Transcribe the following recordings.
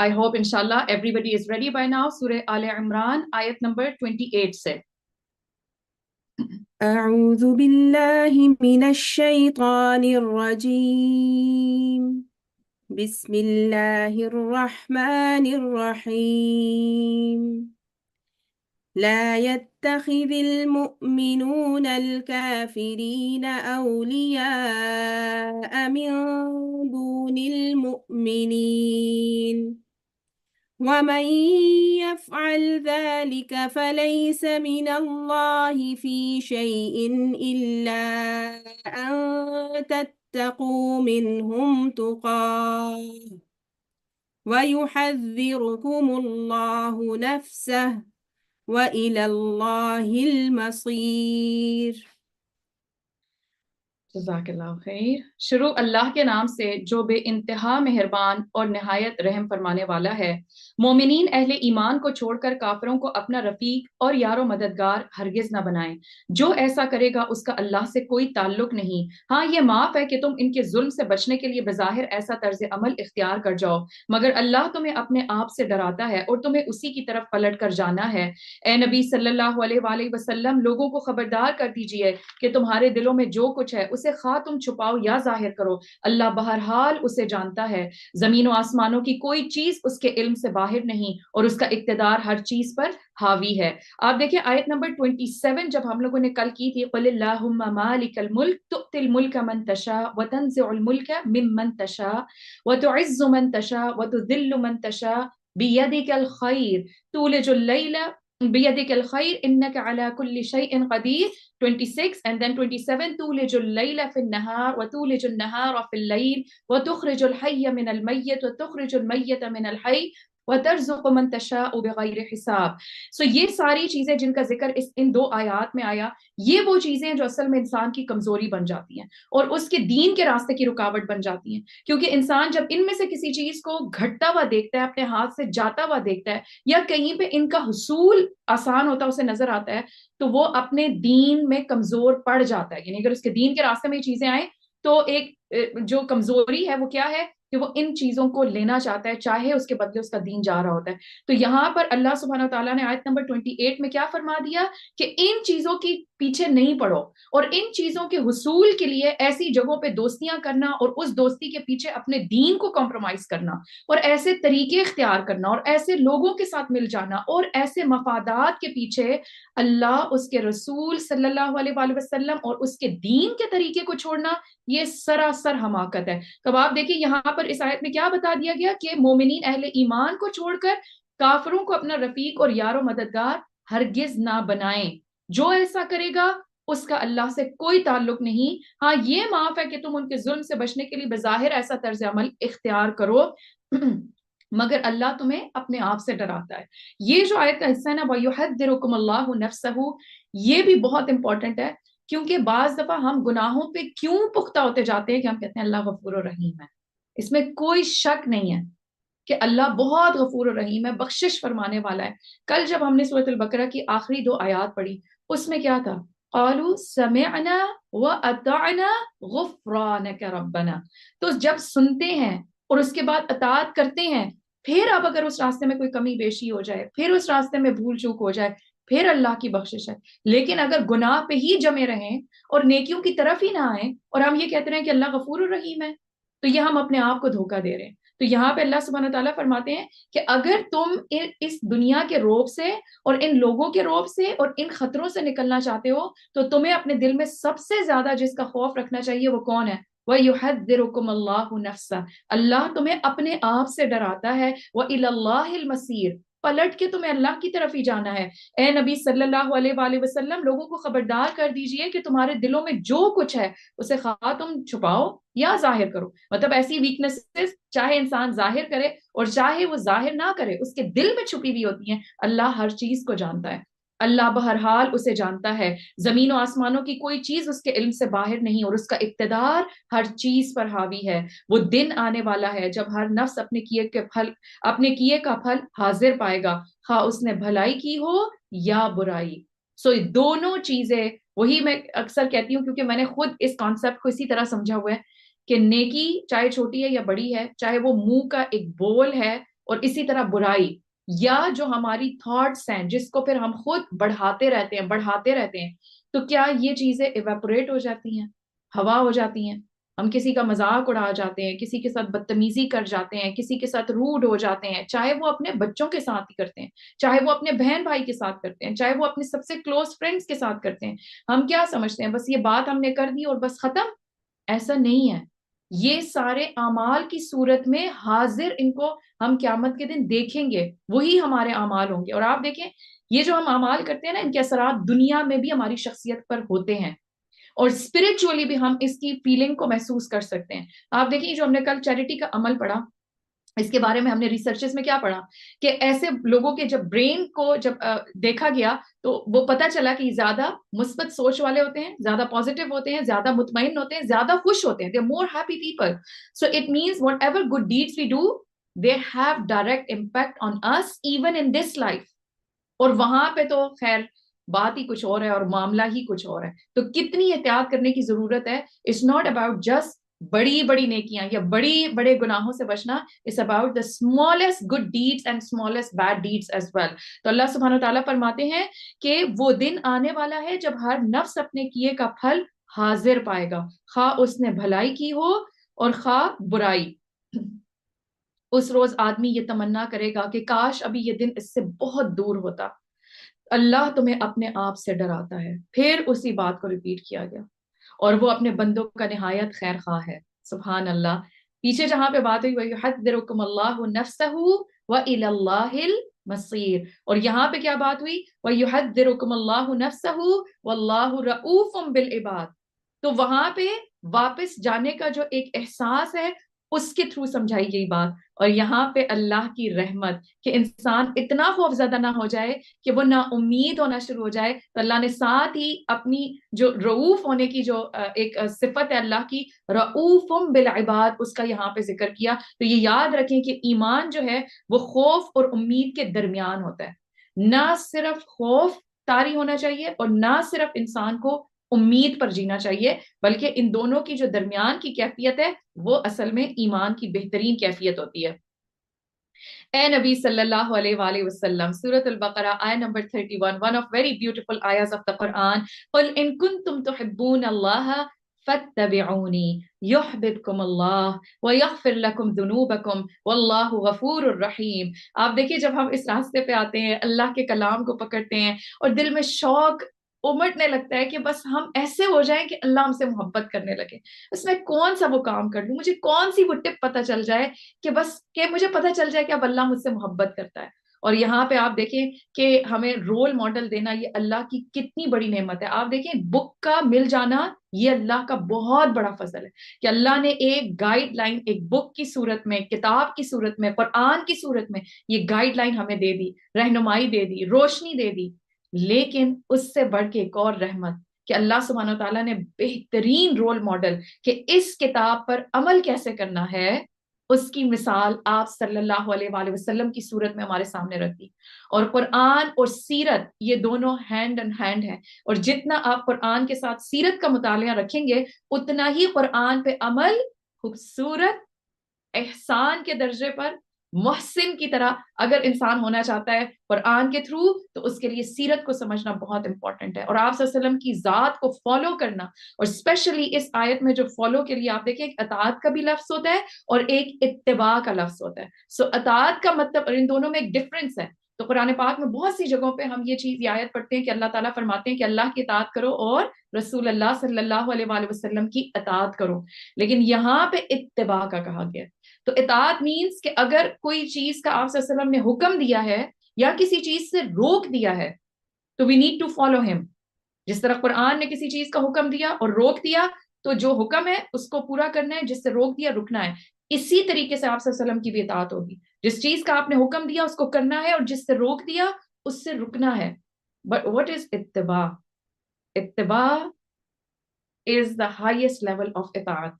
I hope inshallah everybody is ready by now. Surah Al Imran, ayat number 28 سے. أعوذ بالله من الشيطان الرجيم بسم الله الرحمن الرحيم لا يتخذ المؤمنون الكافرين أولياء من دون المؤمنين ومن يفعل ذلك فليس من الله في شيء إلا أن تتقوا منهم تقاه ويحذركم الله نفسه وإلى الله المصير. جزاک اللہ خیر. شروع اللہ کے نام سے جو بے انتہا مہربان اور نہایت رحم فرمانے والا ہے. مومنین اہل ایمان کو چھوڑ کر کافروں کو اپنا رفیق اور یار و مددگار ہرگز نہ بنائیں. جو ایسا کرے گا اس کا اللہ سے کوئی تعلق نہیں. ہاں یہ معاف ہے کہ تم ان کے ظلم سے بچنے کے لیے بظاہر ایسا طرز عمل اختیار کر جاؤ، مگر اللہ تمہیں اپنے آپ سے ڈراتا ہے اور تمہیں اسی کی طرف پلٹ کر جانا ہے. اے نبی صلی اللہ علیہ وآلہ وسلم، لوگوں کو خبردار کر دیجئے کہ تمہارے دلوں میں جو کچھ ہے اسے خواہ تم چھپاؤ یا ظاہر کرو، اللہ بہرحال اسے جانتا ہے. زمین و آسمانوں کی کوئی چیز اس کے علم سے باہر نہیں اور اس کا اقتدار ہر چیز پر حاوی ہے. آپ دیکھیں آیت نمبر 27 جب ہم لوگوں نے کل کی تھی، قل اللہم مالک الملک تؤتی الملک من تشاء وتنزع الملک ممن تشاء وتعز من تشاء وتذل من تشاء بیدک الخیر تولج اللیل بیدک الخیر انک علی کل شیء قدیر. 26 and then 27 تولج اللیل فی النہار وتولج النہار فی اللیل وتخرج الحی من المیت وتخرج المیت من الحی وترزق من تشاء بغیر حساب. یہ ساری چیزیں جن کا ذکر ان دو آیات میں آیا، یہ وہ چیزیں جو اصل میں انسان کی کمزوری بن جاتی ہیں اور اس کے دین کے راستے کی رکاوٹ بن جاتی ہیں. کیونکہ انسان جب ان میں سے کسی چیز کو گھٹتا ہوا دیکھتا ہے، اپنے ہاتھ سے جاتا ہوا دیکھتا ہے، یا کہیں پہ ان کا حصول آسان ہوتا اسے نظر آتا ہے، تو وہ اپنے دین میں کمزور پڑ جاتا ہے. یعنی اگر اس کے دین کے راستے میں یہ چیزیں آئیں تو ایک جو کمزوری ہے وہ کیا ہے کہ وہ ان چیزوں کو لینا چاہتا ہے، چاہے اس کے بدلے اس کا دین جا رہا ہوتا ہے. تو یہاں پر اللہ سبحانہ وتعالیٰ نے آیت نمبر 28 میں کیا فرما دیا کہ ان چیزوں کی پیچھے نہیں پڑو، اور ان چیزوں کے حصول کے لیے ایسی جگہوں پہ دوستیاں کرنا اور اس دوستی کے پیچھے اپنے دین کو کمپرومائز کرنا اور ایسے طریقے اختیار کرنا اور ایسے لوگوں کے ساتھ مل جانا اور ایسے مفادات کے پیچھے اللہ، اس کے رسول صلی اللہ علیہ وآلہ وسلم اور اس کے دین کے طریقے کو چھوڑنا، یہ سراسر حماقت ہے. تو آپ دیکھیں یہاں پر اس آیت میں کیا بتا دیا گیا کہ مومنین اہل ایمان کو چھوڑ کر کافروں کو اپنا رفیق اور یار و مددگار ہرگز نہ بنائیں. جو ایسا کرے گا اس کا اللہ سے کوئی تعلق نہیں. ہاں یہ معاف ہے کہ تم ان کے ظلم سے بچنے کے لیے بظاہر ایسا طرز عمل اختیار کرو، مگر اللہ تمہیں اپنے آپ سے ڈراتا ہے. یہ جو آیت کا حصہ ہے نا، وَيُحَذِّرُكُمُ اللَّهُ نَفْسَهُ، یہ بھی بہت امپورٹنٹ ہے. کیونکہ بعض دفعہ ہم گناہوں پہ کیوں پختہ ہوتے جاتے ہیں کہ ہم کہتے ہیں اللہ غفور و رحیم ہے. اس میں کوئی شک نہیں ہے کہ اللہ بہت غفور و رحیم ہے، بخشش فرمانے والا ہے. کل جب ہم نے سورۃ البقرہ کی آخری 2 آیات پڑھی، اس میں کیا تھا؟ قالوا سمعنا واطعنا غفرانک ربنا. تو جب سنتے ہیں اور اس کے بعد اطاعت کرتے ہیں، پھر اب اگر اس راستے میں کوئی کمی بیشی ہو جائے، پھر اس راستے میں بھول چوک ہو جائے، پھر اللہ کی بخشش ہے. لیکن اگر گناہ پہ ہی جمے رہیں اور نیکیوں کی طرف ہی نہ آئیں اور ہم یہ کہتے رہیں کہ اللہ غفور الرحیم ہے، تو یہ ہم اپنے آپ کو دھوکہ دے رہے ہیں. تو یہاں پہ اللہ سبحانہ تعالیٰ فرماتے ہیں کہ اگر تم اس دنیا کے روب سے اور ان لوگوں کے روب سے اور ان خطروں سے نکلنا چاہتے ہو، تو تمہیں اپنے دل میں سب سے زیادہ جس کا خوف رکھنا چاہیے وہ کون ہے؟ وَيُحَذِّرُكُمُ اللَّهُ نَفْسَهُ، اللہ تمہیں اپنے آپ سے ڈراتا ہے. وَإِلَى اللَّهِ الْمَصِيرُ، پلٹ کے تمہیں اللہ کی طرف ہی جانا ہے. اے نبی صلی اللہ علیہ وآلہ وسلم، لوگوں کو خبردار کر دیجئے کہ تمہارے دلوں میں جو کچھ ہے اسے خواہ تم چھپاؤ یا ظاہر کرو. مطلب ایسی ویکنیسز چاہے انسان ظاہر کرے اور چاہے وہ ظاہر نہ کرے، اس کے دل میں چھپی ہوئی ہوتی ہیں. اللہ ہر چیز کو جانتا ہے، اللہ بہرحال اسے جانتا ہے. زمین و آسمانوں کی کوئی چیز اس کے علم سے باہر نہیں اور اس کا اقتدار ہر چیز پر حاوی ہے. وہ دن آنے والا ہے جب ہر نفس اپنے کیے کا پھل حاضر پائے گا، خواہ اس نے بھلائی کی ہو یا برائی. دونوں چیزیں، وہی میں اکثر کہتی ہوں کیونکہ میں نے خود اس کانسیپٹ کو اسی طرح سمجھا ہوا ہے کہ نیکی چاہے چھوٹی ہے یا بڑی ہے، چاہے وہ منہ کا ایک بول ہے اور اسی طرح برائی یا جو ہماری تھاٹس ہیں جس کو پھر ہم خود بڑھاتے رہتے ہیں تو کیا یہ چیزیں ایویپوریٹ ہو جاتی ہیں، ہوا ہو جاتی ہیں؟ ہم کسی کا مذاق اڑا جاتے ہیں، کسی کے ساتھ بدتمیزی کر جاتے ہیں، کسی کے ساتھ روڈ ہو جاتے ہیں، چاہے وہ اپنے بچوں کے ساتھ ہی کرتے ہیں، چاہے وہ اپنے بہن بھائی کے ساتھ کرتے ہیں، چاہے وہ اپنے سب سے کلوز فرینڈز کے ساتھ کرتے ہیں. ہم کیا سمجھتے ہیں بس یہ بات ہم نے کر دی اور بس ختم؟ ایسا نہیں ہے. یہ سارے اعمال کی صورت میں حاضر ان کو ہم قیامت کے دن دیکھیں گے، وہی ہمارے اعمال ہوں گے. اور آپ دیکھیں یہ جو ہم اعمال کرتے ہیں نا، ان کے اثرات دنیا میں بھی ہماری شخصیت پر ہوتے ہیں اور اسپرچولی بھی ہم اس کی فیلنگ کو محسوس کر سکتے ہیں. آپ دیکھیں جو ہم نے کل چیریٹی کا عمل پڑھا، اس کے بارے میں ہم نے ریسرچز میں کیا پڑھا کہ ایسے لوگوں کے جب برین کو جب دیکھا گیا تو وہ پتا چلا کہ زیادہ مثبت سوچ والے ہوتے ہیں، زیادہ پازیٹیو ہوتے ہیں، زیادہ مطمئن ہوتے ہیں، زیادہ خوش ہوتے ہیں. They more happy people. So it means whatever good deeds we do they have direct impact on us even in this life. اور وہاں پہ تو خیر بات ہی کچھ اور ہے اور معاملہ ہی کچھ اور ہے. تو کتنی احتیاط کرنے کی ضرورت ہے. اٹس ناٹ اباؤٹ جسٹ بڑی بڑی نیکیاں یا بڑے گناہوں سے بچنا. It's about the smallest good deeds and smallest bad deeds as well. تو اللہ سبحانہ وتعالیٰ فرماتے ہیں کہ وہ دن آنے والا ہے جب ہر نفس اپنے کیے کا پھل حاضر پائے گا، خواہ اس نے بھلائی کی ہو اور خواہ برائی. اس روز آدمی یہ تمنا کرے گا کہ کاش ابھی یہ دن اس سے بہت دور ہوتا. اللہ تمہیں اپنے آپ سے ڈراتا ہے. پھر اسی بات کو ریپیٹ کیا گیا اور وہ اپنے بندوں کا نہایت خیر خواہ ہے. سبحان اللہ. پیچھے جہاں پہ بات ہوئی وَيُحَذِّرُكُمُ اللَّهُ نَفْسَهُ وَإِلَى اللَّهِ الْمَصِيرُ، اور یہاں پہ کیا بات ہوئی وَيُحَذِّرُكُمُ اللَّهُ نَفْسَهُ وَاللَّهُ رَءُوفٌ بِالْعِبَادِ. تو وہاں پہ واپس جانے کا جو ایک احساس ہے اس کے تھرو سمجھائی گئی بات. اور یہاں پہ اللہ کی رحمت کہ انسان اتنا خوف زدہ نہ ہو جائے کہ وہ نا امید ہونا شروع ہو جائے. تو اللہ نے ساتھ ہی اپنی جو رعوف ہونے کی جو ایک صفت ہے اللہ کی، رعوفم بالعباد، اس کا یہاں پہ ذکر کیا. تو یہ یاد رکھیں کہ ایمان جو ہے وہ خوف اور امید کے درمیان ہوتا ہے. نہ صرف خوف طاری ہونا چاہیے اور نہ صرف انسان کو امید پر جینا چاہیے، بلکہ ان دونوں کی جو درمیان کی کیفیت ہے وہ اصل میں ایمان کی بہترین کیفیت ہوتی ہے. اے نبی صلی اللہ علیہ وآلہ وسلم، سورۃ البقرہ آیہ number 31، one of very beautiful ayahs of the Quran. قل ان کنتم تحبون اللہ فاتبعونی یحببکم اللہ ویغفر لکم ذنوبکم واللہ غفور الرحیم. آپ دیکھیں جب ہم اس راستے پہ آتے ہیں، اللہ کے کلام کو پکڑتے ہیں اور دل میں شوق امٹنے لگتا ہے کہ بس ہم ایسے ہو جائیں کہ اللہ ہم سے محبت کرنے لگے. اس میں کون سا وہ کام کر لوں، مجھے کون سی وہ ٹپ پتہ چل جائے کہ بس کہ مجھے پتہ چل جائے کہ اب اللہ مجھ سے محبت کرتا ہے. اور یہاں پہ آپ دیکھیں کہ ہمیں رول ماڈل دینا یہ اللہ کی کتنی بڑی نعمت ہے. آپ دیکھیں بک کا مل جانا یہ اللہ کا بہت بڑا فضل ہے کہ اللہ نے ایک گائیڈ لائن، ایک بک کی صورت میں، کتاب کی صورت میں، قرآن کی صورت میں یہ گائیڈ لائن ہمیں دے دی، رہنمائی دے دی، روشنی دے دی. لیکن اس سے بڑھ کے ایک اور رحمت کہ اللہ سبحانہ وتعالیٰ نے بہترین رول ماڈل کہ اس کتاب پر عمل کیسے کرنا ہے، اس کی مثال آپ صلی اللہ علیہ وآلہ وسلم کی صورت میں ہمارے سامنے رکھ دی. اور قرآن اور سیرت یہ دونوں ہینڈ ان ہینڈ ہیں، اور جتنا آپ قرآن کے ساتھ سیرت کا مطالعہ رکھیں گے اتنا ہی قرآن پہ عمل خوبصورت احسان کے درجے پر محسن کی طرح اگر انسان ہونا چاہتا ہے قرآن کے تھرو تو اس کے لیے سیرت کو سمجھنا بہت امپورٹنٹ ہے. اور آپ صلی اللہ علیہ وسلم کی ذات کو فالو کرنا، اور اسپیشلی اس آیت میں جو فالو کے لیے آپ دیکھیں ایک اطاعت کا بھی لفظ ہوتا ہے اور ایک اتباع کا لفظ ہوتا ہے. سو اطاعت کا مطلب، اور ان دونوں میں ایک ڈفرنس ہے. تو قرآن پاک میں بہت سی جگہوں پہ ہم یہ چیز یہ آیت پڑھتے ہیں کہ اللہ تعالیٰ فرماتے ہیں کہ اللہ کی اطاعت کرو اور رسول اللہ صلی اللہ علیہ وآلہ وسلم کی اطاعت کرو. لیکن یہاں پہ اتباع کا کہا گیا. تو اطاعت مینس کہ اگر کوئی چیز کا آپ صلی اللہ علیہ وسلم نے حکم دیا ہے یا کسی چیز سے روک دیا ہے تو وی نیڈ ٹو فالو ہم. جس طرح قرآن نے کسی چیز کا حکم دیا اور روک دیا تو جو حکم ہے اس کو پورا کرنا ہے، جس سے روک دیا رکنا ہے. اسی طریقے سے آپ صلی اللہ علیہ وسلم کی بھی اطاعت ہوگی. جس چیز کا آپ نے حکم دیا اس کو کرنا ہے اور جس سے روک دیا اس سے رکنا ہے. But what is اتباع؟ اتباع is the highest level of اطاعت.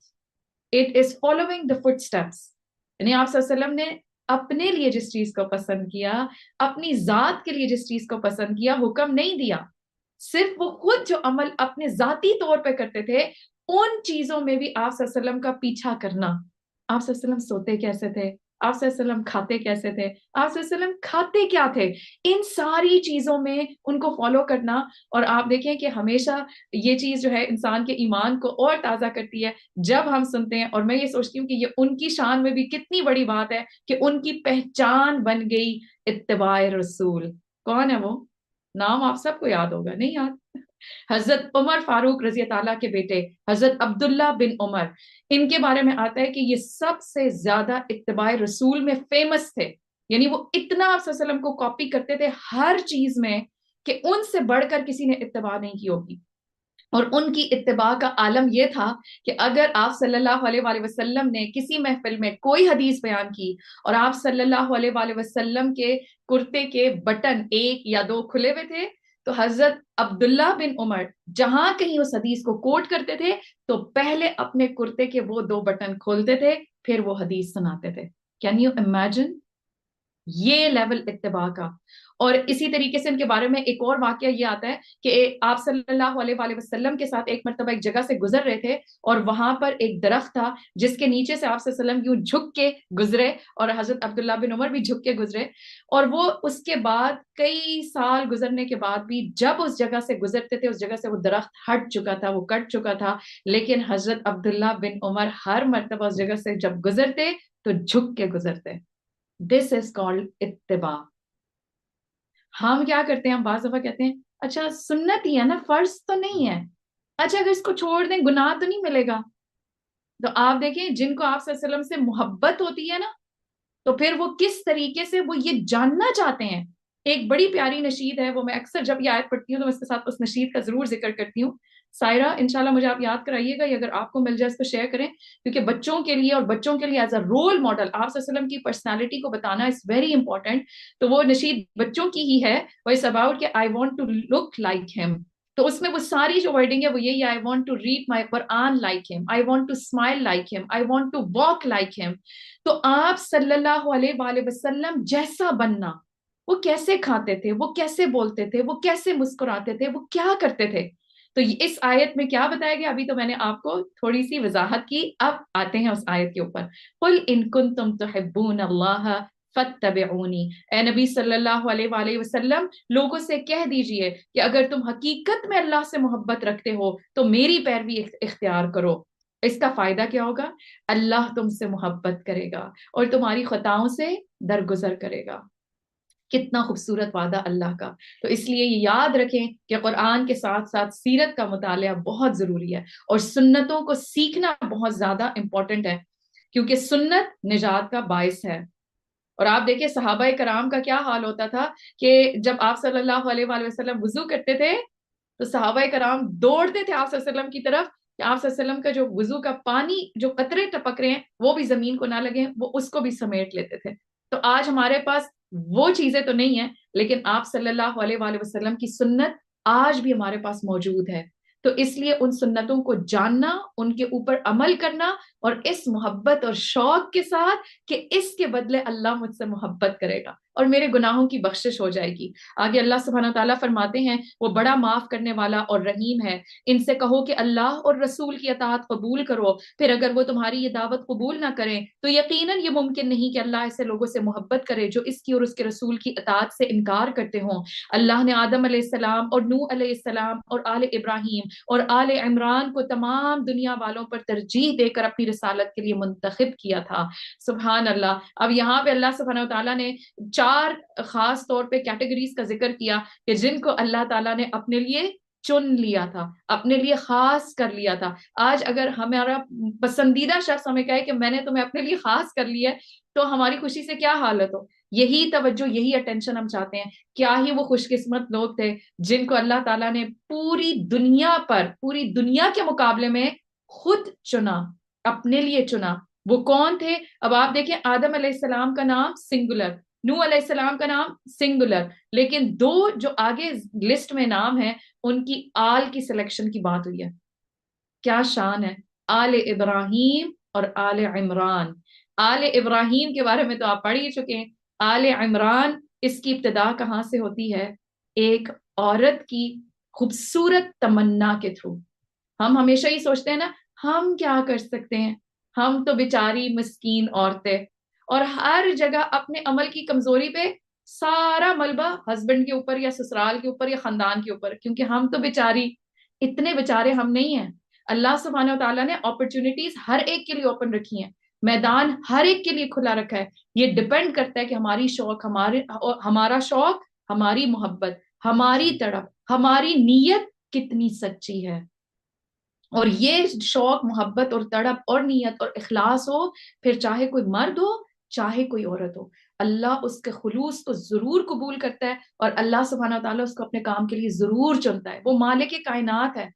It is following the footsteps. یعنی آپ صلی اللہ علیہ وسلم نے اپنے لیے جس چیز کو پسند کیا، اپنی ذات کے لیے جس چیز کو پسند کیا، حکم نہیں دیا. صرف وہ خود جو عمل اپنے ذاتی طور پہ کرتے تھے ان چیزوں میں بھی آپ صلی اللہ علیہ وسلم کا پیچھا کرنا. آپ صلی اللہ علیہ وسلم سوتے کیسے تھے، آپ صلی اللہ علیہ وسلم کھاتے کیسے تھے, آپ صلی اللہ علیہ وسلم کھاتے کیا تھے, ان ساری چیزوں میں ان کو فالو کرنا. اور آپ دیکھیں کہ ہمیشہ یہ چیز جو ہے انسان کے ایمان کو اور تازہ کرتی ہے جب ہم سنتے ہیں. اور میں یہ سوچتی ہوں کہ یہ ان کی شان میں بھی کتنی بڑی بات ہے کہ ان کی پہچان بن گئی اتباع رسول. کون ہے وہ؟ نام آپ سب کو یاد ہوگا, نہیں یاد؟ حضرت عمر فاروق رضی اللہ کے بیٹے حضرت عبداللہ بن عمر, ان کے بارے میں آتا ہے کہ یہ سب سے زیادہ اتباع رسول میں فیمس تھے. یعنی وہ اتنا آپ صلی اللہ علیہ وسلم کو کاپی کرتے تھے ہر چیز میں کہ ان سے بڑھ کر کسی نے اتباع نہیں کی ہوگی. اور ان کی اتباع کا عالم یہ تھا کہ اگر آپ صلی اللہ علیہ وآلہ وسلم نے کسی محفل میں کوئی حدیث بیان کی اور آپ صلی اللہ علیہ وآلہ وسلم کے کرتے کے بٹن 1 یا 2 کھلے ہوئے تھے تو حضرت عبداللہ بن عمر جہاں کہیں اس حدیث کو کوٹ کرتے تھے تو پہلے اپنے کرتے کے وہ 2 بٹن کھولتے تھے, پھر وہ حدیث سناتے تھے. کین یو امیجن یہ لیول اتباع کا. اور اسی طریقے سے ان کے بارے میں ایک اور واقعہ یہ آتا ہے کہ آپ صلی اللہ علیہ وآلہ وسلم کے ساتھ ایک مرتبہ ایک جگہ سے گزر رہے تھے اور وہاں پر ایک درخت تھا جس کے نیچے سے آپ صلی اللہ علیہ وسلم یوں جھک کے گزرے اور حضرت عبداللہ بن عمر بھی جھک کے گزرے. اور وہ اس کے بعد کئی سال گزرنے کے بعد بھی جب اس جگہ سے گزرتے تھے اس جگہ سے وہ درخت ہٹ چکا تھا, وہ کٹ چکا تھا, لیکن حضرت عبداللہ بن عمر ہر مرتبہ اس جگہ سے جب گزرتے تو جھک کے گزرتے. This is called اتباع. ہم کیا کرتے ہیں, ہم بعض دفعہ کہتے ہیں اچھا سنت ہی ہے نا, فرض تو نہیں ہے, اچھا اگر اس کو چھوڑ دیں گناہ تو نہیں ملے گا. تو آپ دیکھیں جن کو آپ صلی اللہ علیہ وسلم سے محبت ہوتی ہے نا تو پھر وہ کس طریقے سے وہ یہ جاننا چاہتے ہیں. ایک بڑی پیاری نشید ہے, وہ میں اکثر جب یہ آیت پڑھتی ہوں تو میں اس کے ساتھ اس نشید کا ضرور ذکر کرتی ہوں. سائرہ انشاءاللہ مجھے آپ یاد کرائیے گا, یا اگر آپ کو مل جائے اس کو شیئر کریں, کیونکہ بچوں کے لیے اور بچوں کے لیے ایز اے رول ماڈل آپ صلی اللہ علیہ وسلم کی پرسنالٹی کو بتانا از ویری امپورٹنٹ. تو وہ نشید بچوں کی ہی ہے, وہ از اباؤٹ کہ I want to look like him. تو اس میں وہ ساری جو ورڈنگ ہے وہ یہی, I want to read my Quran like him, I want to smile like him, I want to walk like him. تو آپ صلی اللہ علیہ وآلہ وسلم جیسا بننا, وہ کیسے کھاتے تھے, وہ کیسے بولتے تھے, وہ کیسے مسکراتے تھے, وہ کیا کرتے تھے. تو اس آیت میں کیا بتایا گیا, ابھی تو میں نے آپ کو تھوڑی سی وضاحت کی, اب آتے ہیں اس آیت کے اوپر. قل ان کنتم تحبون اللہ فاتبعونی, اے نبی صلی اللہ علیہ وآلہ وسلم لوگوں سے کہہ دیجئے کہ اگر تم حقیقت میں اللہ سے محبت رکھتے ہو تو میری پیروی اختیار کرو. اس کا فائدہ کیا ہوگا, اللہ تم سے محبت کرے گا اور تمہاری خطاؤں سے درگزر کرے گا. کتنا خوبصورت وعدہ اللہ کا. تو اس لیے یہ یاد رکھیں کہ قرآن کے ساتھ ساتھ سیرت کا مطالعہ بہت ضروری ہے اور سنتوں کو سیکھنا بہت زیادہ امپورٹنٹ ہے, کیونکہ سنت نجات کا باعث ہے. اور آپ دیکھیں صحابہ کرام کا کیا حال ہوتا تھا کہ جب آپ صلی اللہ علیہ وآلہ وسلم وضو کرتے تھے تو صحابہ کرام دوڑتے تھے آپ صلی اللہ علیہ وسلم کی طرف کہ آپ صلی اللہ علیہ وسلم کا جو وضو کا پانی جو قطرے ٹپک رہے ہیں وہ بھی زمین کو نہ لگیں, وہ اس کو بھی سمیٹ لیتے تھے. تو آج ہمارے پاس وہ چیزیں تو نہیں ہیں, لیکن آپ صلی اللہ علیہ وآلہ وسلم کی سنت آج بھی ہمارے پاس موجود ہے. تو اس لیے ان سنتوں کو جاننا, ان کے اوپر عمل کرنا اور اس محبت اور شوق کے ساتھ کہ اس کے بدلے اللہ مجھ سے محبت کرے گا اور میرے گناہوں کی بخشش ہو جائے گی. آگے اللہ سبحانہ تعالیٰ فرماتے ہیں وہ بڑا معاف کرنے والا اور رحیم ہے. ان سے کہو کہ اللہ اور رسول کی اطاعت قبول کرو, پھر اگر وہ تمہاری یہ دعوت قبول نہ کریں تو یقیناً یہ ممکن نہیں کہ اللہ ایسے لوگوں سے محبت کرے جو اس کی اور اس کے رسول کی اطاعت سے انکار کرتے ہوں. اللہ نے آدم علیہ السلام اور نوح علیہ السلام اور آل ابراہیم اور آل عمران کو تمام دنیا والوں پر ترجیح دے کر اپنی رسالت کے لیے منتخب کیا تھا. سبحان اللہ. اب یہاں پہ اللہ سبحانہ تعالیٰ نے 4 خاص طور پہ کیٹیگریز کا ذکر کیا کہ جن کو اللہ تعالیٰ نے اپنے لیے چن لیا تھا, اپنے لیے خاص کر لیا تھا. آج اگر ہمارا پسندیدہ شخص ہمیں کہے کہ میں نے تمہیں اپنے لیے خاص کر لیا تو ہماری خوشی سے کیا حالت ہو. یہی توجہ, یہی اٹینشن ہم چاہتے ہیں. کیا ہی وہ خوش قسمت لوگ تھے جن کو اللہ تعالیٰ نے پوری دنیا پر, پوری دنیا کے مقابلے میں خود چنا, اپنے لیے چنا. وہ کون تھے؟ اب آپ دیکھیں آدم علیہ السلام کا نام سنگولر, نوح علیہ السلام کا نام سنگولر, لیکن 2 جو آگے لسٹ میں نام ہیں ان کی آل کی سلیکشن کی بات ہوئی ہے. کیا شان ہے, آل ابراہیم اور آل عمران. آل ابراہیم کے بارے میں تو آپ پڑھ ہی چکے ہیں. آل عمران اس کی ابتدا کہاں سے ہوتی ہے؟ ایک عورت کی خوبصورت تمنا کے تھرو. ہم ہمیشہ ہی سوچتے ہیں نا ہم کیا کر سکتے ہیں, ہم تو بیچاری مسکین عورتیں, اور ہر جگہ اپنے عمل کی کمزوری پہ سارا ملبہ ہسبینڈ کے اوپر یا سسرال کے اوپر یا خاندان کے اوپر، کیونکہ ہم تو بیچاری اتنے بیچارے ہم نہیں ہیں. اللہ سبحانہ و تعالیٰ نے اپرچونٹیز ہر ایک کے لیے اوپن رکھی ہیں، میدان ہر ایک کے لیے کھلا رکھا ہے. یہ ڈپینڈ کرتا ہے کہ ہماری شوق، ہمارا شوق، ہماری محبت، ہماری تڑپ، ہماری نیت کتنی سچی ہے. اور یہ شوق، محبت اور تڑپ اور نیت اور اخلاص ہو، پھر چاہے کوئی مرد ہو چاہے کوئی عورت ہو، اللہ اس کے خلوص کو ضرور قبول کرتا ہے، اور اللہ سبحانہ و تعالیٰ اس کو اپنے کام کے لیے ضرور چنتا ہے. وہ مالک کائنات ہے،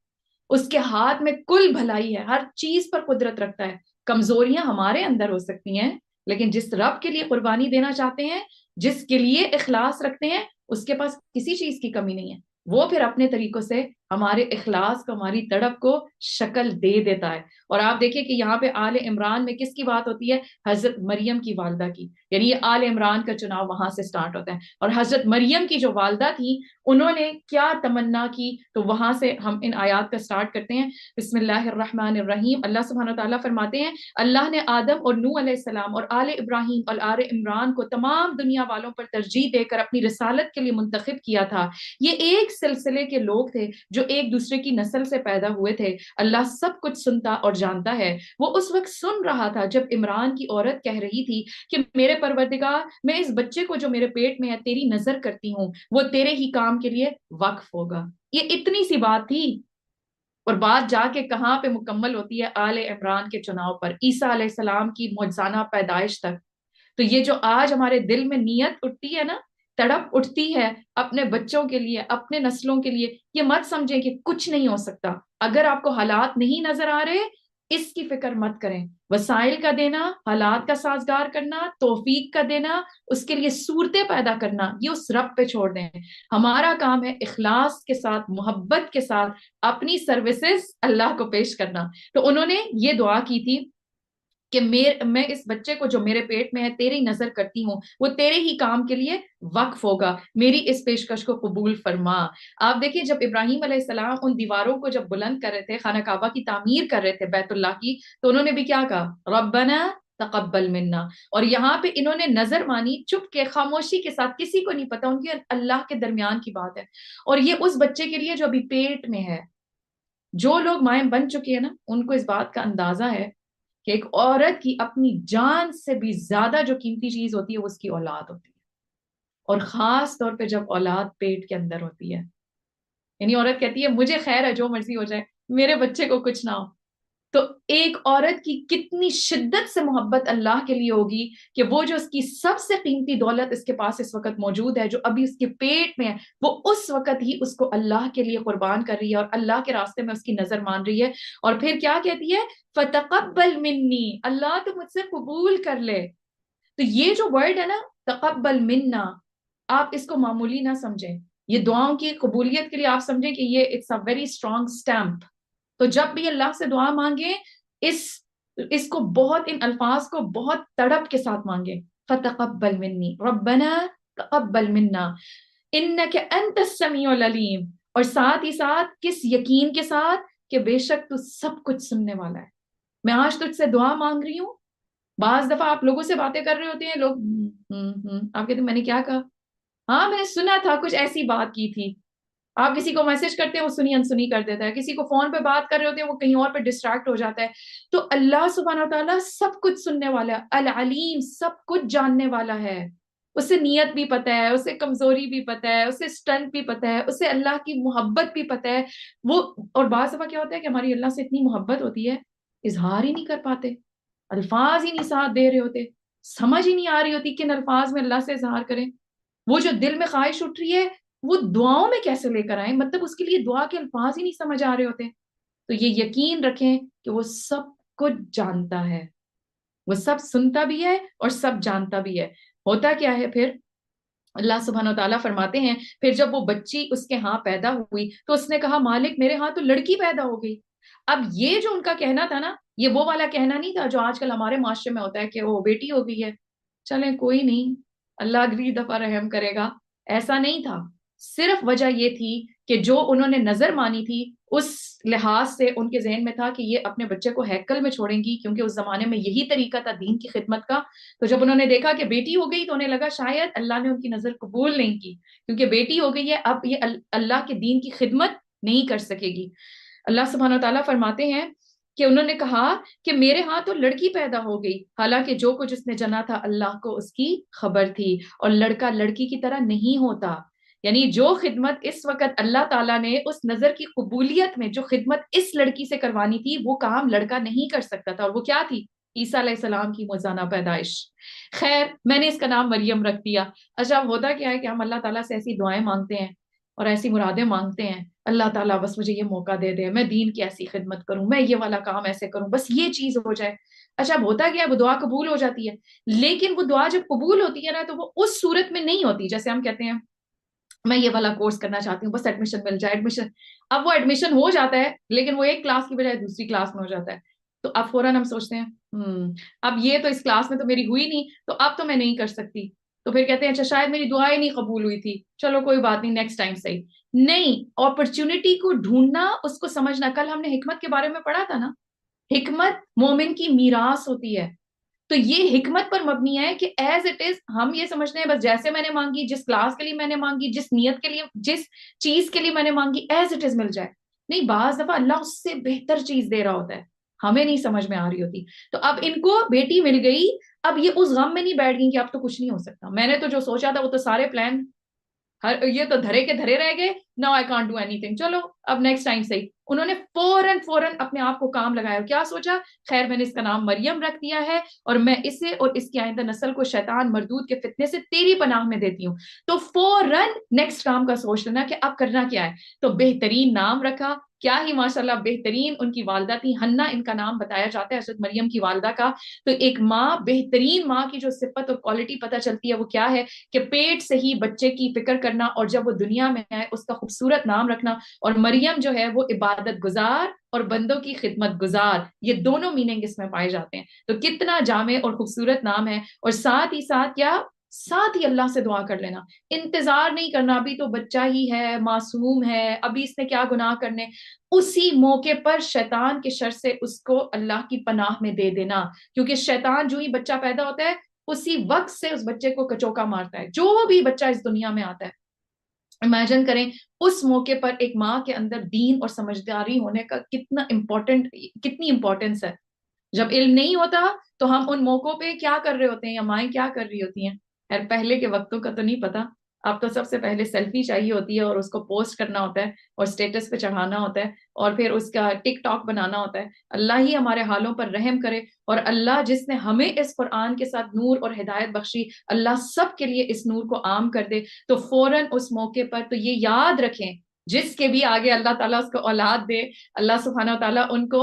اس کے ہاتھ میں کل بھلائی ہے، ہر چیز پر قدرت رکھتا ہے. کمزوریاں ہمارے اندر ہو سکتی ہیں، لیکن جس رب کے لیے قربانی دینا چاہتے ہیں، جس کے لیے اخلاص رکھتے ہیں، اس کے پاس کسی چیز کی کمی نہیں ہے. وہ پھر اپنے طریقوں سے ہمارے اخلاص کو، ہماری تڑپ کو شکل دے دیتا ہے. اور آپ دیکھیں کہ یہاں پہ آل عمران میں کس کی بات ہوتی ہے؟ حضرت مریم کی والدہ کی. یعنی یہ آل عمران کا چناؤ وہاں سے سٹارٹ ہوتا ہے. اور حضرت مریم کی جو والدہ تھی، انہوں نے کیا تمنا کی، تو وہاں سے ہم ان آیات کا سٹارٹ کرتے ہیں. بسم اللہ الرحمن الرحیم. اللہ سبحانہ تعالیٰ فرماتے ہیں، اللہ نے آدم اور نوح علیہ السلام اور آل ابراہیم اور آل عمران کو تمام دنیا والوں پر ترجیح دے کر اپنی رسالت کے لیے منتخب کیا تھا. یہ ایک سلسلے کے لوگ تھے جو ایک دوسرے کی نسل سے پیدا ہوئے تھے. اللہ سب کچھ سنتا اور جانتا ہے. وہ اس وقت سن رہا تھا جب عمران کی عورت کہہ رہی تھی کہ میرے پروردگار، میں اس بچے کو جو میرے پیٹ میں ہے تیری نظر کرتی ہوں، وہ تیرے ہی کام کے لیے وقف ہوگا. یہ اتنی سی بات تھی، اور بات جا کے کہاں پہ مکمل ہوتی ہے؟ آل عمران کے چناؤ پر، عیسیٰ علیہ السلام کی معجزانہ پیدائش تک. تو یہ جو آج ہمارے دل میں نیت اٹھتی ہے نا، تڑپ اٹھتی ہے اپنے بچوں کے لیے، اپنے نسلوں کے لیے، یہ مت سمجھیں کہ کچھ نہیں ہو سکتا. اگر آپ کو حالات نہیں نظر آ رہے، اس کی فکر مت کریں. وسائل کا دینا، حالات کا سازگار کرنا، توفیق کا دینا، اس کے لیے صورتیں پیدا کرنا، یہ اس رب پہ چھوڑ دیں. ہمارا کام ہے اخلاص کے ساتھ، محبت کے ساتھ اپنی سروسز اللہ کو پیش کرنا. تو انہوں نے یہ دعا کی تھی کہ میں اس بچے کو جو میرے پیٹ میں ہے تیری نظر کرتی ہوں، وہ تیرے ہی کام کے لیے وقف ہوگا، میری اس پیشکش کو قبول فرما. آپ دیکھیں جب ابراہیم علیہ السلام ان دیواروں کو جب بلند کر رہے تھے، خانہ کعبہ کی تعمیر کر رہے تھے بیت اللہ کی، تو انہوں نے بھی کیا کہا؟ ربنا تقبل منا. اور یہاں پہ انہوں نے نظر مانی چپ کے، خاموشی کے ساتھ، کسی کو نہیں پتا، ان کے اللہ کے درمیان کی بات ہے. اور یہ اس بچے کے لیے جو ابھی پیٹ میں ہے. جو لوگ مائیں بن چکے ہیں نا، ان کو اس بات کا اندازہ ہے کہ ایک عورت کی اپنی جان سے بھی زیادہ جو قیمتی چیز ہوتی ہے وہ اس کی اولاد ہوتی ہے. اور خاص طور پہ جب اولاد پیٹ کے اندر ہوتی ہے، یعنی عورت کہتی ہے مجھے خیر ہے، جو مرضی ہو جائے، میرے بچے کو کچھ نہ ہو. تو ایک عورت کی کتنی شدت سے محبت اللہ کے لیے ہوگی کہ وہ جو اس کی سب سے قیمتی دولت اس کے پاس اس وقت موجود ہے، جو ابھی اس کے پیٹ میں ہے، وہ اس وقت ہی اس کو اللہ کے لیے قربان کر رہی ہے اور اللہ کے راستے میں اس کی نظر مان رہی ہے. اور پھر کیا کہتی ہے؟ فَتَقَبَّلْ مِنِّي، اللہ تو مجھ سے قبول کر لے. تو یہ جو ورڈ ہے نا، تقبل منا، آپ اس کو معمولی نہ سمجھیں. یہ دعاؤں کی قبولیت کے لیے آپ سمجھیں کہ یہ it's a very strong stamp. تو جب بھی اللہ سے دعا مانگے، اس کو بہت، ان الفاظ کو بہت تڑپ کے ساتھ مانگے. فتقبل منی ربنا تقبل منا انک انت السمیع العلیم. اور ساتھ ہی ساتھ کس یقین کے ساتھ کہ بے شک تو سب کچھ سننے والا ہے. میں آج تجھ سے دعا مانگ رہی ہوں. بعض دفعہ آپ لوگوں سے باتیں کر رہے ہوتے ہیں، لوگ آپ کہتے ہیں میں نے کیا کہا؟ ہاں میں نے سنا تھا، کچھ ایسی بات کی تھی. آپ کسی کو میسج کرتے ہیں، وہ سنی انسنی کر دیتا ہے. کسی کو فون پہ بات کر رہے ہوتے ہیں، وہ کہیں اور پہ ڈسٹریکٹ ہو جاتا ہے. تو اللہ سبحانہ و تعالیٰ سب کچھ سننے والا ہے، العلیم، سب کچھ جاننے والا ہے. اسے نیت بھی پتہ ہے، اسے کمزوری بھی پتہ ہے، اسے اسٹرنتھ بھی پتہ ہے، اسے اللہ کی محبت بھی پتہ ہے. وہ اور بعض دفعہ کیا ہوتا ہے کہ ہماری اللہ سے اتنی محبت ہوتی ہے، اظہار ہی نہیں کر پاتے، الفاظ ہی نہیں ساتھ دے رہے ہوتے، سمجھ ہی نہیں آ رہی ہوتی کن الفاظ میں اللہ سے اظہار کریں. وہ جو دل میں خواہش اٹھ رہی ہے، وہ دعاؤں میں کیسے لے کر آئیں؟ مطلب اس کے لیے دعا کے الفاظ ہی نہیں سمجھ آ رہے ہوتے. تو یہ یقین رکھیں کہ وہ سب کچھ جانتا ہے، وہ سب سنتا بھی ہے اور سب جانتا بھی ہے. ہوتا کیا ہے پھر؟ اللہ سبحانہ و تعالیٰ فرماتے ہیں پھر جب وہ بچی اس کے ہاں پیدا ہوئی تو اس نے کہا مالک میرے ہاں تو لڑکی پیدا ہو گئی. اب یہ جو ان کا کہنا تھا نا، یہ وہ والا کہنا نہیں تھا جو آج کل ہمارے معاشرے میں ہوتا ہے کہ وہ بیٹی ہو گئی ہے، چلیں کوئی نہیں، اللہ اگلی دفعہ رحم کرے گا. ایسا نہیں تھا. صرف وجہ یہ تھی کہ جو انہوں نے نظر مانی تھی اس لحاظ سے ان کے ذہن میں تھا کہ یہ اپنے بچے کو ہیکل میں چھوڑیں گی، کیونکہ اس زمانے میں یہی طریقہ تھا دین کی خدمت کا. تو جب انہوں نے دیکھا کہ بیٹی ہو گئی تو انہیں لگا شاید اللہ نے ان کی نظر قبول نہیں کی، کیونکہ بیٹی ہو گئی ہے، اب یہ اللہ کے دین کی خدمت نہیں کر سکے گی. اللہ سبحانہ و تعالیٰ فرماتے ہیں کہ انہوں نے کہا کہ میرے ہاں تو لڑکی پیدا ہو گئی، حالانکہ جو کچھ اس نے جنا تھا اللہ کو اس کی خبر تھی، اور لڑکا لڑکی کی طرح نہیں ہوتا. یعنی جو خدمت اس وقت اللہ تعالیٰ نے اس نظر کی قبولیت میں جو خدمت اس لڑکی سے کروانی تھی وہ کام لڑکا نہیں کر سکتا تھا، اور وہ کیا تھی؟ عیسیٰ علیہ السلام کی موزانہ پیدائش. خیر میں نے اس کا نام مریم رکھ دیا. اچھا ہوتا کیا ہے کہ ہم اللہ تعالیٰ سے ایسی دعائیں مانگتے ہیں اور ایسی مرادیں مانگتے ہیں، اللہ تعالیٰ بس مجھے یہ موقع دے دے، میں دین کی ایسی خدمت کروں، میں یہ والا کام ایسے کروں، بس یہ چیز ہو جائے. اچھا اب ہوتا کیا ہے، وہ دعا قبول ہو جاتی ہے، لیکن وہ دعا جب قبول ہوتی ہے نا تو وہ اس صورت میں نہیں ہوتی جیسے ہم کہتے ہیں میں یہ والا کورس کرنا چاہتی ہوں، بس ایڈمیشن مل جائے ایڈمیشن. اب وہ ایڈمیشن ہو جاتا ہے لیکن وہ ایک کلاس کی بجائے دوسری کلاس میں ہو جاتا ہے، تو اب فوراً ہم سوچتے ہیں اب یہ تو اس کلاس میں تو میری ہوئی نہیں، تو اب تو میں نہیں کر سکتی. تو پھر کہتے ہیں اچھا شاید میری دعائیں نہیں قبول ہوئی تھی، چلو کوئی بات نہیں نیکسٹ ٹائم صحیح. نہیں، اپرچونٹی کو ڈھونڈنا، اس کو سمجھنا. کل ہم نے حکمت کے بارے میں پڑھا تھا نا، حکمت مومن کی میراث ہوتی ہے. تو یہ حکمت پر مبنی ہے کہ ایز اٹ از ہم یہ سمجھتے ہیں بس جیسے میں نے مانگی، جس کلاس کے لیے میں نے مانگی، جس نیت کے لیے، جس چیز کے لیے میں نے مانگی، ایز اٹ از مل جائے. نہیں، بعض دفعہ اللہ اس سے بہتر چیز دے رہا ہوتا ہے، ہمیں نہیں سمجھ میں آ رہی ہوتی. تو اب ان کو بیٹی مل گئی، اب یہ اس غم میں نہیں بیٹھ گئی کہ اب تو کچھ نہیں ہو سکتا، میں نے تو جو سوچا تھا وہ تو سارے پلان یہ تو دھرے کے دھرے رہ گئے، no I can't do anything, چلو اب نیکسٹ ٹائم صحیح. انہوں نے فوراً اپنے آپ کو کام لگایا اور کیا سوچا، خیر میں نے اس کا نام مریم رکھ دیا ہے اور میں اسے اور اس کی آئندہ نسل کو شیطان مردود کے فتنے سے تیری پناہ میں دیتی ہوں. تو فوراً نیکسٹ کام کا سوچ لینا کہ اب کرنا کیا ہے. تو بہترین نام رکھا، کیا ہی ماشاءاللہ بہترین ان کی والدہ تھی، حنا ان کا نام بتایا جاتا ہے حضرت مریم کی والدہ کا. تو ایک ماں، بہترین ماں کی جو صفت اور کوالٹی پتہ چلتی ہے وہ کیا ہے کہ پیٹ سے ہی بچے کی فکر کرنا، اور جب وہ دنیا میں آئے اس کا خوبصورت نام رکھنا. اور مریم جو ہے وہ عبادت گزار اور بندوں کی خدمت گزار، یہ دونوں میننگ اس میں پائے جاتے ہیں. تو کتنا جامع اور خوبصورت نام ہے. اور ساتھ ہی ساتھ کیا، ساتھ ہی اللہ سے دعا کر لینا، انتظار نہیں کرنا ابھی تو بچہ ہی ہے، معصوم ہے، ابھی اس نے کیا گناہ کرنے. اسی موقع پر شیطان کے شر سے اس کو اللہ کی پناہ میں دے دینا، کیونکہ شیطان جو ہی بچہ پیدا ہوتا ہے اسی وقت سے اس بچے کو کچوکا مارتا ہے. جو بھی بچہ اس دنیا میں آتا ہے، امیجن کریں اس موقع پر ایک ماں کے اندر دین اور سمجھداری ہونے کا کتنی امپورٹنس ہے. جب علم نہیں ہوتا تو ہم ان موقعوں پہ کیا کر رہے ہوتے ہیں یا مائیں کیا کر رہی ہوتی ہیں. خیر پہلے کے وقتوں کا تو نہیں پتا، اب تو سب سے پہلے سیلفی چاہیے ہوتی ہے اور اس کو پوسٹ کرنا ہوتا ہے اور سٹیٹس پہ چڑھانا ہوتا ہے اور پھر اس کا ٹک ٹاک بنانا ہوتا ہے. اللہ ہی ہمارے حالوں پر رحم کرے، اور اللہ جس نے ہمیں اس قرآن کے ساتھ نور اور ہدایت بخشی، اللہ سب کے لیے اس نور کو عام کر دے. تو فوراً اس موقع پر تو یہ یاد رکھیں، جس کے بھی آگے اللہ تعالیٰ اس کو اولاد دے، اللہ سبحانہ و تعالیٰ ان کو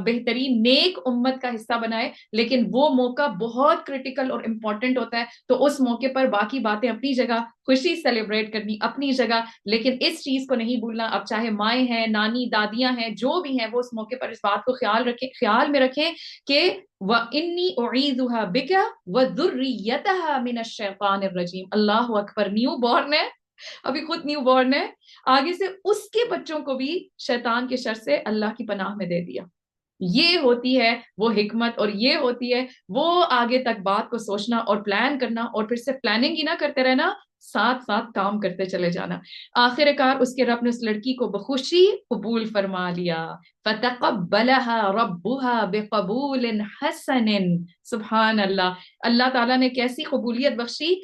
بہترین نیک امت کا حصہ بنائے. لیکن وہ موقع بہت کریٹیکل اور امپورٹنٹ ہوتا ہے. تو اس موقع پر باقی باتیں اپنی جگہ، خوشی سیلیبریٹ کرنی اپنی جگہ، لیکن اس چیز کو نہیں بھولنا. اب چاہے مائیں ہیں، نانی دادیاں ہیں، جو بھی ہیں، وہ اس موقع پر اس بات کو خیال میں رکھیں کہ وَإِنِّي أُعِيذُهَا بِكَ وَذُرِّيَّتَهَا مِنَ الشَّيْطَانِ الرَّجِيمِ. اللہ اکبر، نیو بورن ہے، ابھی خود نیو بورن ہے، آگے سے اس کے بچوں کو بھی شیطان کے شر سے اللہ کی پناہ میں دے دیا. یہ ہوتی ہے وہ حکمت، اور یہ ہوتی ہے وہ آگے تک بات کو سوچنا اور پلان کرنا، اور پھر سے پلاننگ ہی نہ کرتے رہنا، ساتھ ساتھ کام کرتے چلے جانا. آخر کار اس کے رب نے اس لڑکی کو بخوشی قبول فرما لیا. فَتَقَبَّلَهَا رَبُّهَا بِقَبُولٍ حَسَنٍ. سبحان اللہ، اللہ تعالیٰ نے کیسی قبولیت بخشی،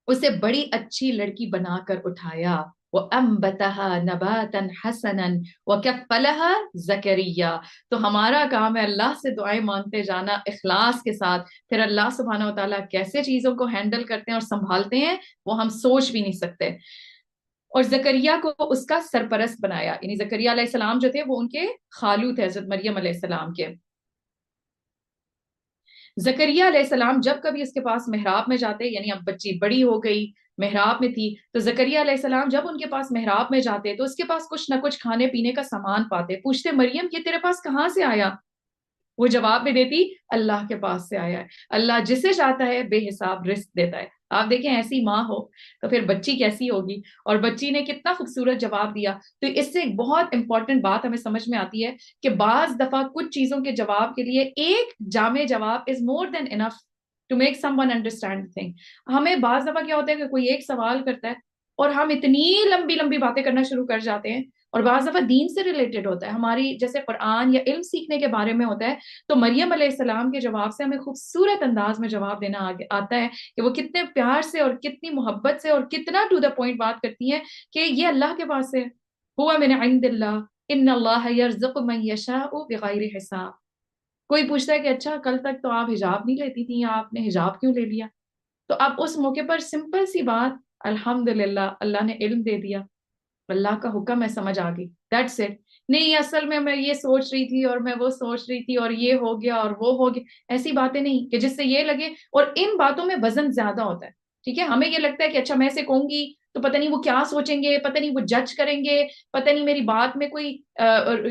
اسے بڑی اچھی لڑکی بنا کر اٹھایا. وَأَنبَتَهَا نَبَاتًا حَسَنًا وَكَفَّلَهَا زَكَرِيَّا. تو ہمارا کام ہے اللہ سے دعائیں مانگتے جانا اخلاص کے ساتھ. پھر اللہ سبحانہ و تعالیٰ کیسے چیزوں کو ہینڈل کرتے ہیں اور سنبھالتے ہیں وہ ہم سوچ بھی نہیں سکتے. اور زکریا کو اس کا سرپرست بنایا، یعنی زکریا علیہ السلام جو تھے وہ ان کے خالو تھے حضرت مریم علیہ السلام کے. زکریا علیہ السلام جب کبھی اس کے پاس محراب میں جاتے، یعنی اب بچی بڑی ہو گئی، محراب میں تھی، تو زکریا علیہ السلام جب ان کے پاس محراب میں جاتے تو اس کے پاس کچھ نہ کچھ کھانے پینے کا سامان پاتے. پوچھتے مریم یہ تیرے پاس کہاں سے آیا؟ وہ جواب میں دیتی اللہ کے پاس سے آیا ہے، اللہ جسے چاہتا ہے بے حساب رزق دیتا ہے. آپ دیکھیں ایسی ماں ہو تو پھر بچی کیسی ہوگی، اور بچی نے کتنا خوبصورت جواب دیا. تو اس سے ایک بہت امپورٹنٹ بات ہمیں سمجھ میں آتی ہے کہ بعض دفعہ کچھ چیزوں کے جواب کے لیے ایک جامع جواب is more than enough to make someone understand thing. ہمیں بعض دفعہ کیا ہوتا ہے کہ کوئی ایک سوال کرتا ہے اور ہم اتنی لمبی لمبی باتیں کرنا شروع کر جاتے ہیں، اور بعض دفعہ دین سے ریلیٹڈ ہوتا ہے، ہماری جیسے قرآن یا علم سیکھنے کے بارے میں ہوتا ہے، تو مریم علیہ السلام کے جواب سے ہمیں خوبصورت انداز میں جواب دینا آتا ہے کہ وہ کتنے پیار سے اور کتنی محبت سے اور کتنا ٹو دا پوائنٹ بات کرتی ہیں کہ یہ اللہ کے پاس سے ہوا من عند اللہ ان اللہ یرزق من یشاء بغیر حساب. کوئی پوچھتا ہے کہ اچھا کل تک تو آپ حجاب نہیں لیتی تھی، آپ نے حجاب کیوں لے لیا؟ تو اب اس موقع پر سمپل سی بات، الحمدللہ اللہ نے علم دے دیا، اللہ کا حکم ہے، سمجھ آ گئی، دیٹس اٹ. نہیں اصل میں یہ سوچ رہی تھی اور میں وہ سوچ رہی تھی اور یہ ہو گیا اور وہ ہو گیا، ایسی باتیں نہیں کہ جس سے یہ لگے. اور ان باتوں میں وزن زیادہ ہوتا ہے، ٹھیک ہے. ہمیں یہ لگتا ہے کہ اچھا میں اسے کہوں گی تو پتہ نہیں وہ کیا سوچیں گے، پتہ نہیں وہ جج کریں گے، پتہ نہیں میری بات میں کوئی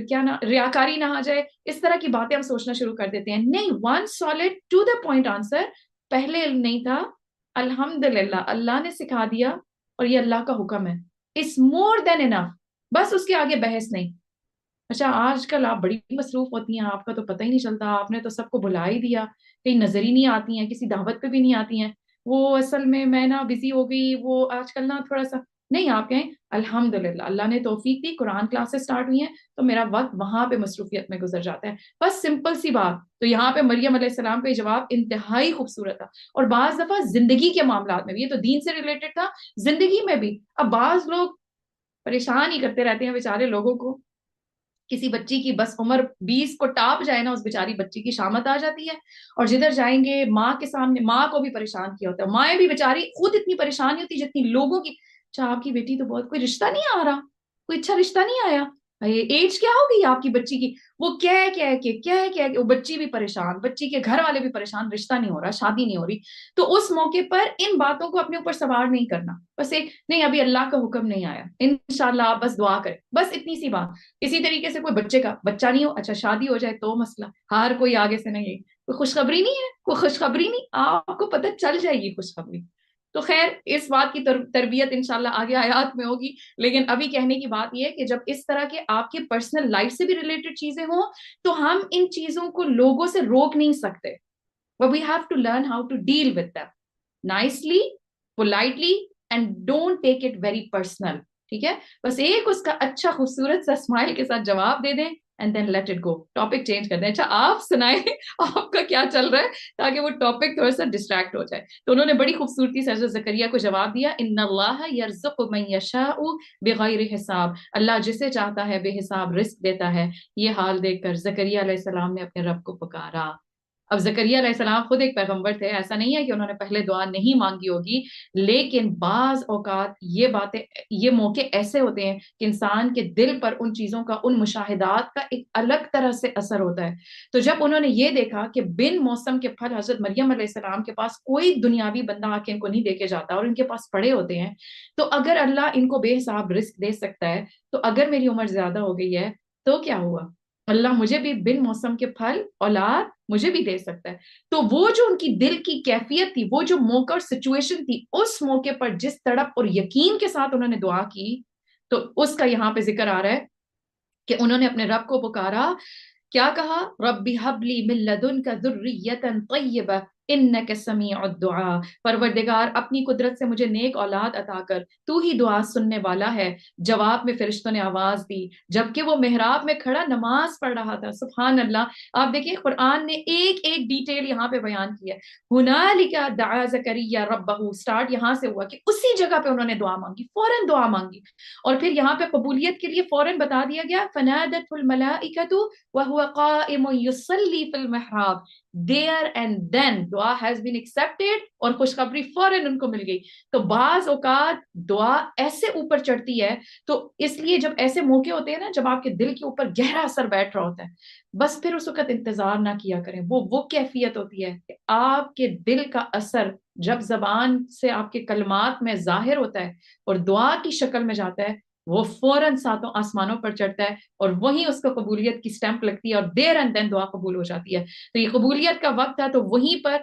کیا نا ریاکاری نہ آ جائے. اس طرح کی باتیں ہم سوچنا شروع کر دیتے ہیں. نہیں، one solid to the point answer. پہلے علم نہیں تھا، الحمدللہ اللہ نے سکھا دیا اور یہ اللہ کا حکم ہے. اٹس مور دین انف. بس اس کے آگے بحث نہیں. اچھا آج کل آپ بڑی مصروف ہوتی ہیں، آپ کا تو پتہ ہی نہیں چلتا، آپ نے تو سب کو بلا ہی دیا، کہیں نظر ہی نہیں آتی ہیں، کسی دعوت پہ بھی نہیں آتی ہیں. وہ اصل میں نا بزی ہو گئی، وہ آج کل نا تھوڑا سا. نہیں، آپ کہیں الحمدللہ اللہ نے توفیق دی، قرآن کلاسز سٹارٹ ہوئی ہیں تو میرا وقت وہاں پہ مصروفیت میں گزر جاتا ہے. بس سمپل سی بات. تو یہاں پہ مریم علیہ السلام کا جواب انتہائی خوبصورت تھا. اور بعض دفعہ زندگی کے معاملات میں بھی، یہ تو دین سے ریلیٹڈ تھا، زندگی میں بھی اب بعض لوگ پریشان ہی کرتے رہتے ہیں بیچارے لوگوں کو. کسی بچی کی بس عمر 20 کو ٹاپ جائے نا، اس بیچاری بچی کی شامت آ جاتی ہے، اور جدھر جائیں گے ماں کے سامنے ماں کو بھی پریشان کیا ہوتا ہے. مائیں بھی بیچاری خود اتنی پریشان نہیں ہوتی جتنی لوگوں کی. اچھا آپ کی بیٹی تو بہت، کوئی رشتہ نہیں آ رہا، کوئی اچھا رشتہ نہیں آیا، ایج کیا ہوگی آپ کی بچی کی؟ وہ کہہ کے وہ بچی بھی پریشان، بچی کے گھر والے بھی پریشان، رشتہ نہیں ہو رہا، شادی نہیں ہو رہی. تو اس موقع پر ان باتوں کو اپنے اوپر سوار نہیں کرنا. بس ایک نہیں، ابھی اللہ کا حکم نہیں آیا، انشاءاللہ آپ بس دعا کریں، بس اتنی سی بات. اسی طریقے سے کوئی بچے کا بچہ نہیں ہو، اچھا شادی ہو جائے تو مسئلہ، ہر کوئی آگے سے نہیں. کوئی خوشخبری نہیں ہے، کوئی خوشخبری نہیں، آپ کو پتہ چل جائے گی خوشخبری. تو خیر اس بات کی تربیت انشاءاللہ آگے آیات میں ہوگی. لیکن ابھی کہنے کی بات یہ ہے کہ جب اس طرح کے آپ کے پرسنل لائف سے بھی ریلیٹڈ چیزیں ہوں تو ہم ان چیزوں کو لوگوں سے روک نہیں سکتے. But we have to learn how to deal with them nicely, politely, and don't take it very personal. ٹھیک ہے، بس ایک اس کا اچھا خوبصورت سا اسمائل کے ساتھ جواب دے دیں and then let it go. Topic change کر دیں. اچھا آپ سنائیں آپ کا کیا چل رہا ہے، تاکہ وہ ٹاپک تھوڑا سا ڈسٹریکٹ ہو جائے. تو انہوں نے بڑی خوبصورتی سے حضرت زکریا کو جواب دیا، ان اللہ یرزق من یشاء بغیر حساب. اللہ جسے چاہتا ہے بے حساب رزق دیتا ہے. یہ حال دیکھ کر زکریا علیہ السلام نے اپنے رب کو پکارا. اب زکریا علیہ السلام خود ایک پیغمبر تھے، ایسا نہیں ہے کہ انہوں نے پہلے دعا نہیں مانگی ہوگی، لیکن بعض اوقات یہ باتیں، یہ موقع ایسے ہوتے ہیں کہ انسان کے دل پر ان چیزوں کا، ان مشاہدات کا ایک الگ طرح سے اثر ہوتا ہے. تو جب انہوں نے یہ دیکھا کہ بن موسم کے پھل حضرت مریم علیہ السلام کے پاس کوئی دنیاوی بندہ آ کے ان کو نہیں دے کے جاتا اور ان کے پاس پڑے ہوتے ہیں، تو اگر اللہ ان کو بے حساب رزق دے سکتا ہے تو اگر میری عمر زیادہ ہو گئی ہے تو کیا ہوا، اللہ مجھے بھی بن موسم کے پھل اولاد مجھے بھی دے سکتا ہے. تو وہ جو ان کی دل کی کیفیت تھی، وہ جو موقع اور سچویشن تھی، اس موقع پر جس تڑپ اور یقین کے ساتھ انہوں نے دعا کی، تو اس کا یہاں پہ ذکر آ رہا ہے کہ انہوں نے اپنے رب کو پکارا. کیا کہا؟ رب ہب لی من لدنک ذریۃ طیبہ انک سمیع الدعاء. پروردگار اپنی قدرت سے مجھے نیک اولاد عطا کر، تو ہی دعا سننے والا ہے. جواب میں فرشتوں نے آواز دی جبکہ وہ محراب میں کھڑا نماز پڑھ رہا تھا. سبحان اللہ. آپ دیکھیں قرآن نے ایک ایک ڈیٹیل یہاں پہ بیان کی ہے. ہنالک دعا زکریا ربہ، سٹارٹ یہاں سے ہوا کہ اسی جگہ پہ انہوں نے دعا مانگی، فوراً دعا مانگی. اور پھر یہاں پہ قبولیت کے لیے فوراً بتا دیا گیا فنادت الملائکۃ وهو قائم يصلي في المحراب. There and then دعا has been accepted اور خوشخبری فوراً ان کو مل گئی. تو بعض اوقات دعا ایسے اوپر چڑھتی ہے، تو اس لیے جب ایسے موقع ہوتے ہیں نا، جب آپ کے دل کے اوپر گہرا اثر بیٹھ رہا ہوتا ہے، بس پھر اس وقت انتظار نہ کیا کریں. وہ کیفیت ہوتی ہے کہ آپ کے دل کا اثر جب زبان سے آپ کے کلمات میں ظاہر ہوتا ہے اور دعا کی شکل میں جاتا ہے، وہ فوراً ساتوں آسمانوں پر چڑھتا ہے اور وہیں اس کو قبولیت کی سٹیمپ لگتی ہے اور دیر اینڈ دین دعا قبول ہو جاتی ہے. تو یہ قبولیت کا وقت تھا، تو وہیں پر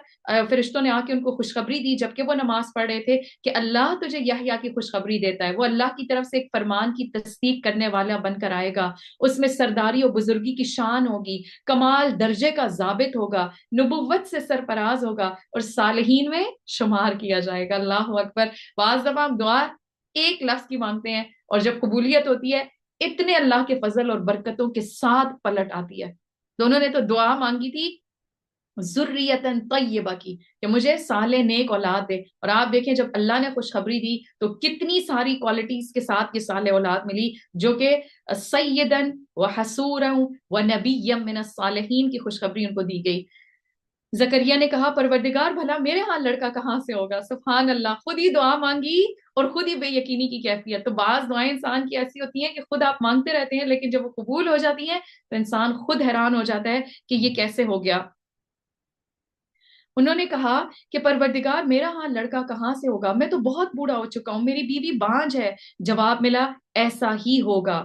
فرشتوں نے آ کے ان کو خوشخبری دی جبکہ وہ نماز پڑھ رہے تھے کہ اللہ تجھے یحییٰ کی خوشخبری دیتا ہے، وہ اللہ کی طرف سے ایک فرمان کی تصدیق کرنے والا بن کر آئے گا، اس میں سرداری و بزرگی کی شان ہوگی، کمال درجے کا ضابط ہوگا، نبوت سے سرفراز ہوگا اور صالحین میں شمار کیا جائے گا. اللہ اکبر. بعض دفعہ ہم دعا ایک لفظ کی مانگتے ہیں اور جب قبولیت ہوتی ہے اتنے اللہ کے فضل اور برکتوں کے ساتھ پلٹ آتی ہے. دونوں نے تو دعا مانگی تھی ذریتن طیبہ کی کہ مجھے صالح نیک اولاد دے، اور آپ دیکھیں جب اللہ نے خوشخبری دی تو کتنی ساری کوالٹیز کے ساتھ یہ صالح اولاد ملی جو کہ سیدن و حسورا و نبی من الصالحین کی خوشخبری ان کو دی گئی. زکریا نے کہا پروردگار بھلا میرے ہاں لڑکا کہاں سے ہوگا. سبحان اللہ، خود ہی دعا مانگی اور خود ہی بے یقینی کی کیفیت. تو بعض دعائیں انسان کی ایسی ہوتی ہیں کہ خود آپ مانگتے رہتے ہیں لیکن جب وہ قبول ہو جاتی ہیں تو انسان خود حیران ہو جاتا ہے کہ یہ کیسے ہو گیا. انہوں نے کہا کہ پروردگار میرا ہاں لڑکا کہاں سے ہوگا، میں تو بہت بوڑھا ہو چکا ہوں، میری بیوی بانجھ ہے. جواب ملا ایسا ہی ہوگا.